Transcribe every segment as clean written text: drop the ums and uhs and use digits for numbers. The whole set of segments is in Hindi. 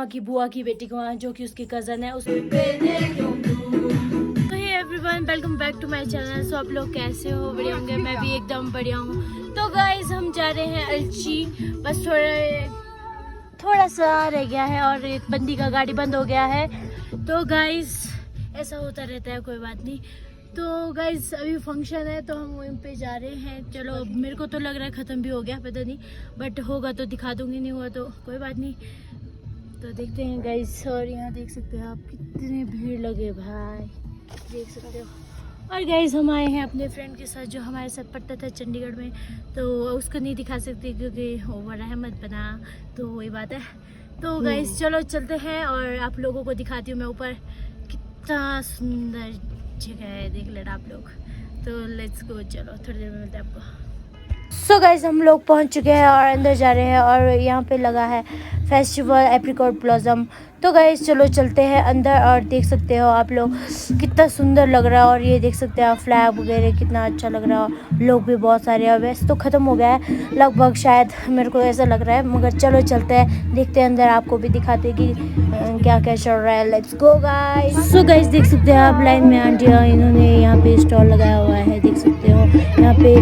पामा की बुआ की बेटी को वहाँ, जो कि उसकी कज़न है। तो hey everyone, welcome back to my channel. So आप लोग कैसे हो? बढ़िया होंगे। मैं भी एकदम बढ़िया हूँ। तो गाइस हम जा रहे हैं अलची, बस थोड़ा सा रह गया है और एक बंदी का गाड़ी बंद हो गया है। तो गाइस ऐसा होता रहता है, कोई बात नहीं। तो गाइस अभी फंक्शन है तो हम वहीं पे जा रहे हैं। चलो, मेरे को तो लग रहा है ख़त्म भी हो गया, पता नहीं, बट होगा तो दिखा दूंगी, नहीं हुआ तो कोई बात नहीं। तो देखते हैं गाइस। और यहाँ देख सकते हो आप कितनी भीड़ लगे भाई, देख सकते हो। और गाइस हम आए हैं अपने फ्रेंड के साथ जो हमारे साथ पढ़ता था चंडीगढ़ में, तो उसको नहीं दिखा सकते क्योंकि ओवर अहमद बना, तो वही बात है। तो गाइस चलो चलते हैं और आप लोगों को दिखाती हूँ मैं ऊपर कितना सुंदर जगह है, देख लेना आप लोग। तो लेट्स गो, चलो थोड़ी देर में मिलते हैं आपको। सो गाइस हम लोग पहुंच चुके हैं और अंदर जा रहे हैं और यहाँ पे लगा है फेस्टिवल एप्रिकॉट ब्लॉसम। तो गाइस चलो चलते हैं अंदर और देख सकते हो आप लोग कितना सुंदर लग रहा है। और ये देख सकते हैं आप फ्लैग वगैरह कितना अच्छा लग रहा है, लोग भी बहुत सारे हैं। वैसे तो ख़त्म हो गया है लगभग, शायद मेरे को ऐसा लग रहा है, मगर चलो चलते हैं, देखते हैं अंदर, आपको भी दिखाते हैं कि क्या क्या चल रहा है। Let's go guys. So guys देख सकते हैं आप लाइन में आंटियाँ, इन्होंने यहाँ पे स्टॉल लगाया हुआ है, देख सकते हो। यहाँ पे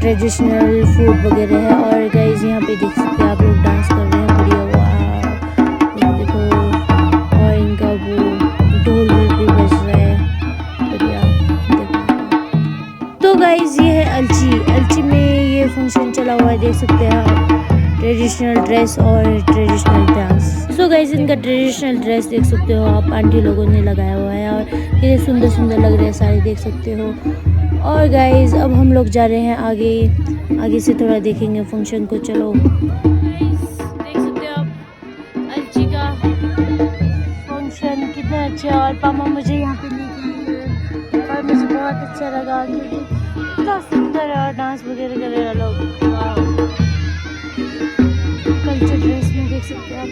ट्रेडिशनल फूड वगैरह है। और गाइस यहाँ पे देख सकते हैं आप लोग डांस कर रहे हैं, बढ़िया हुआ देखो। और इनका वो ढोल भी बज रहा है, बढ़िया देखो। तो गाइस ये है अलची में ये फंक्शन चला हुआ है, देख सकते हैं आप। ट्रेडिशनल ड्रेस और ट्रेडिशनल डांस। सो गाइस इनका ट्रेडिशनल ड्रेस देख सकते हो आप, आंटी लोगों ने लगाया हुआ है और ये सुंदर सुंदर लग रहे हैं सारे, देख सकते हो। और गाइस अब हम लोग जा रहे हैं आगे से थोड़ा देखेंगे फंक्शन को। चलो गाइस देख सकते हो आप अलची का फंक्शन कितना अच्छा है। और पामा मुझे यहाँ पे लेके गए और मुझे बहुत अच्छा लगा क्योंकि इतना सुंदर है और डांस वगैरह कर रहे हैं लोग। कल्चर ड्रेस में देख सकते हैं आप,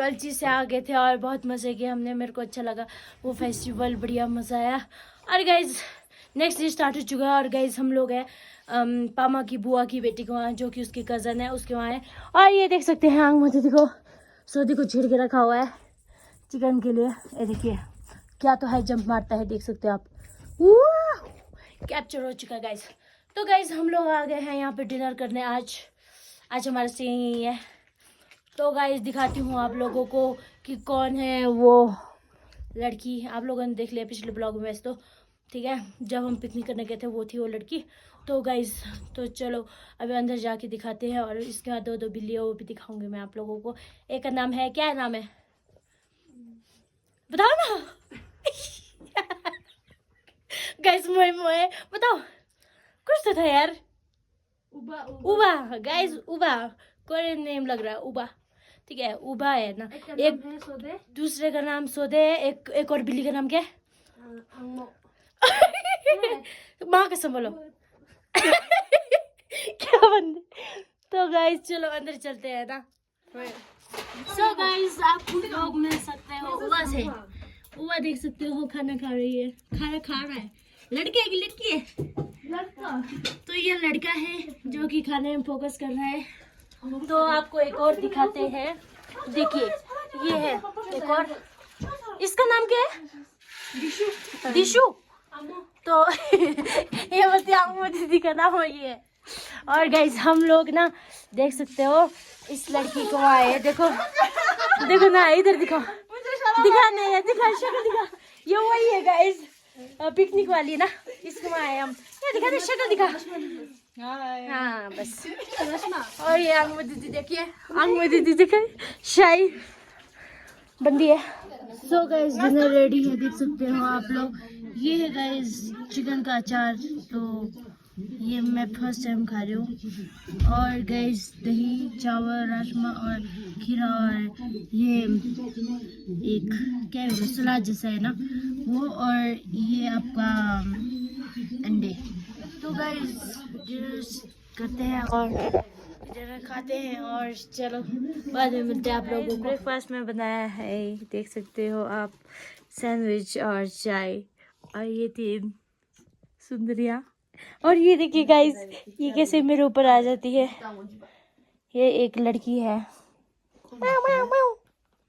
अलची से आ गए थे और बहुत मज़े किए हमने, मेरे को अच्छा लगा वो फेस्टिवल, बढ़िया मज़ा आया। और गाइज नेक्स्ट डे स्टार्ट हो चुका है और गाइज हम लोग हैं पामा की बुआ की बेटी को वहाँ, जो कि उसकी कज़न है, उसके वहाँ है। और ये देख सकते हैं आग मुझे देखो, सोदी को छिड़ के रखा हुआ है चिकन के लिए। ये देखिए क्या तो है, जंप मारता है, देख सकते हो आप। कैप्चर हो चुका है गाइज। तो गाइज हम लोग आ गए हैं यहाँ पे डिनर करने। आज हमारा सीन यही है। तो गाइस दिखाती हूँ आप लोगों को कि कौन है वो लड़की। आप लोगों ने देख लिया पिछले ब्लॉग में वैसे तो, ठीक है, जब हम पिकनिक करने गए थे वो थी वो लड़की। तो गाइस तो चलो अभी अंदर जाके दिखाते हैं। और इसके बाद दो बिल्ली है, वो भी दिखाऊंगी मैं आप लोगों को। एक का नाम है, क्या नाम है बताओ ना गाइस मोए बताओ, कुछ तो था यार। उबा गाइस, उबा कोरियन नेम लग रहा है, उबा, ठीक है, उबा है ना। एक दूसरे का नाम सोदे है, एक और बिल्ली का नाम क्या है माँ कसम बोलो क्या बंदे। तो गाइस चलो अंदर चलते हैं ना। सो गाइस आप लोग मिल सकते हो उबा से। उबा देख सकते हो खाना खा रही है, खाना खा रहा है। लड़के है कि लड़की है? लड़का। तो ये लड़का है जो कि खाने में फोकस कर रहा है। तो आपको एक और दिखाते हैं, देखिए ये है एक और, इसका नाम क्या है? दिशु। तो ये बताऊँ दीदी का नाम है ये। और गाइस हम लोग ना देख सकते हो इस लड़की को आए, देखो देखो ना, इधर दिखाओ, दिखा नहीं है, दिखा शक्ल दिखा, ये वही है गाइस, पिकनिक वाली ना, इसको आए हम। ये दिखा दे, शक्ल दिखा। हाँ बस। और ये आंगू दीदी देखिए, आंगू दीदी देखिए, शाही बंदी है। सो गाइस डिनर रेडी है, देख सकते हो आप लोग। ये है गाइस चिकन का अचार, तो ये मैं फर्स्ट टाइम खा रही हूँ। और गाइस दही, चावल, राजमा और खीरा, और ये एक क्या है सलाद जैसा है ना वो, और ये आपका अंडे। तो गाइस करते हैं और डिनर खाते हैं, और चलो बाद में मिलते हैं आप लोगों को। ब्रेकफास्ट में बनाया है, देख सकते हो आप, सैंडविच और चाय, और ये 3 सुंदरिया। और ये देखिए गाइस, ये कैसे मेरे ऊपर आ जाती है। ये एक लड़की है,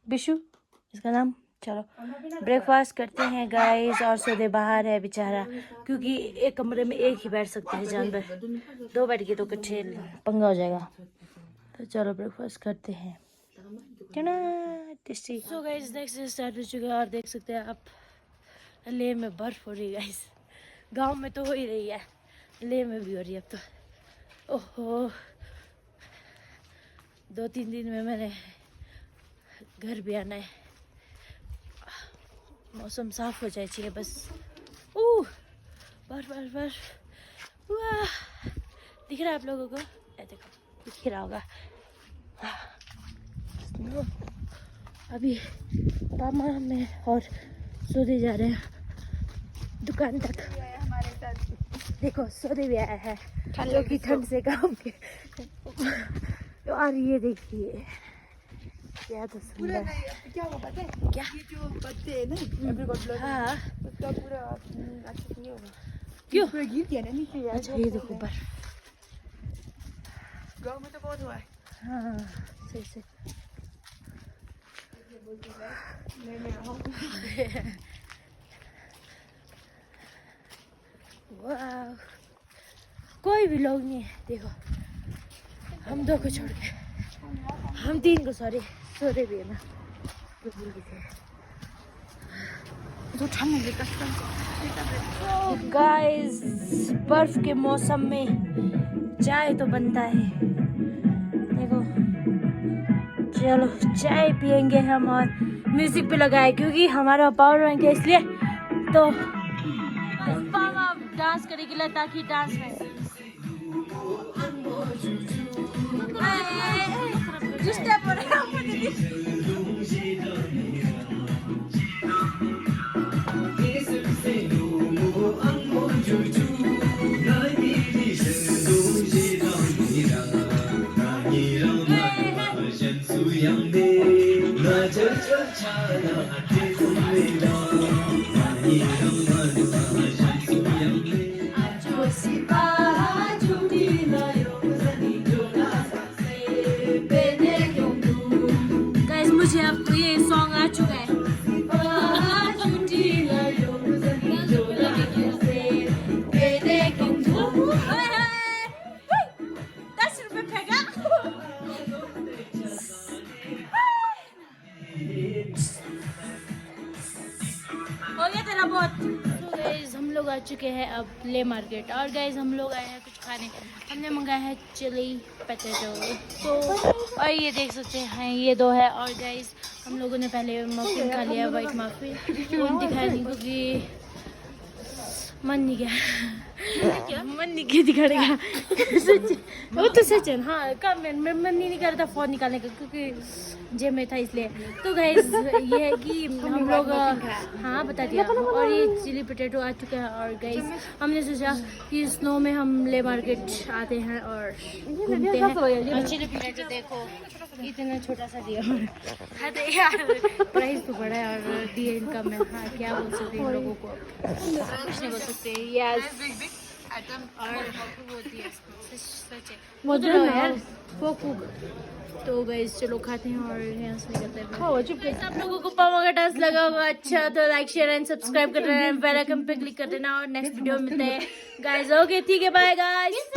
बिशु इसका नाम। चलो ब्रेकफास्ट करते हैं गाइस, और सोदे बाहर है बेचारा, क्योंकि एक कमरे में एक ही बैठ सकते हैं जानवर, 2 बैठ के तो कच्चे पंगा हो जाएगा। तो चलो ब्रेकफास्ट करते हैं। सो गाइस नेक्स्ट स्टार्ट हो चुका है, और देख सकते हैं आप लेह में बर्फ हो रही है गाइस। गांव में तो हो ही रही है, लेह में भी हो रही है अब तो। ओहो 2-3 दिन में मैंने घर भी आना है, मौसम साफ हो जाए चाहिए बस। बर्फ बर्फ बर्फ, वाह दिख रहा है आप लोगों को, देखो दिख रहा होगा। अभी पामा में और सोने जा रहे हैं दुकान तक। देखो सोने भी आया है, जो कि ठंड से काम के। और ये देखिए क्या तो सुंदर, क्या हुआ पता है? क्या ये जो पत्ते हैं ना, हाँ उसका पूरा अच्छे से नहीं होगा, क्यों पूरा गिर गया ना नीचे यार। अच्छा ये देखो बर्फ, गाँव में तो बहुत हुआ है। हाँ सही से। वाह कोई भी लोग नहीं है, देखो हम 2 को छोड़ के, हम 3 को सॉरी सोरे भी है ना, तो भूल गए थे। तो ठंड लगे कसम से। गाइस बर्फ के मौसम में चाय तो बनता है, देखो चलो चाय पियेंगे हम, और म्यूजिक भी लगाए क्योंकि हमारा पावर बैंक है इसलिए। तो पापा डांस करेगी ताकि डांस में मुझे अब ये सॉन्ग आ चुका है। 10 रुपए फेंका। हो गया तेरा बहुत। तो गाइस हम लोग आ चुके हैं अब ले मार्केट, और गाइस हम लोग आए हैं कुछ खाने। हमने मंगाया है चिली पोटैटो, तो और ये देख सकते हैं ये 2 है। और गाइस हम लोगों ने पहले मफिन खा लिया, वाइट मफिन, वो दिखाया नहीं क्योंकि मन नहीं गया, मन नहीं किया दिखाने का। सच वो तो सच है, हाँ कम मन नहीं कर रहा था फ़ोन निकालने का क्योंकि जेब में था इसलिए। तो गाइस ये है कि हम लोग हाँ बता दिया। और ये चिली पोटैटो आ चुका है, और गाइस हमने सोचा कि स्नो में हम ले मार्केट आते हैं और घूमते हैं। और चिली पोटैटो देखो इतना छोटा सा दिया, यार प्राइस तो बड़ा है और दिए इनका मैं, हाँ क्या बोल सकते हैं इन लोगों को, कुछ नहीं बोल सकते। यस वो तो यार तो गाइस चलो खाते हैं और यहाँ से निकलते हैं। गाइस आप लोगों को पावा का डांस लगा होगा अच्छा तो लाइक शेयर एंड सब्सक्राइब कर देना, बेल आइकन पे क्लिक कर देना और नेक्स्ट वीडियो में मिलते हैं गाइस। ओके ठीक है, बाय गाइस।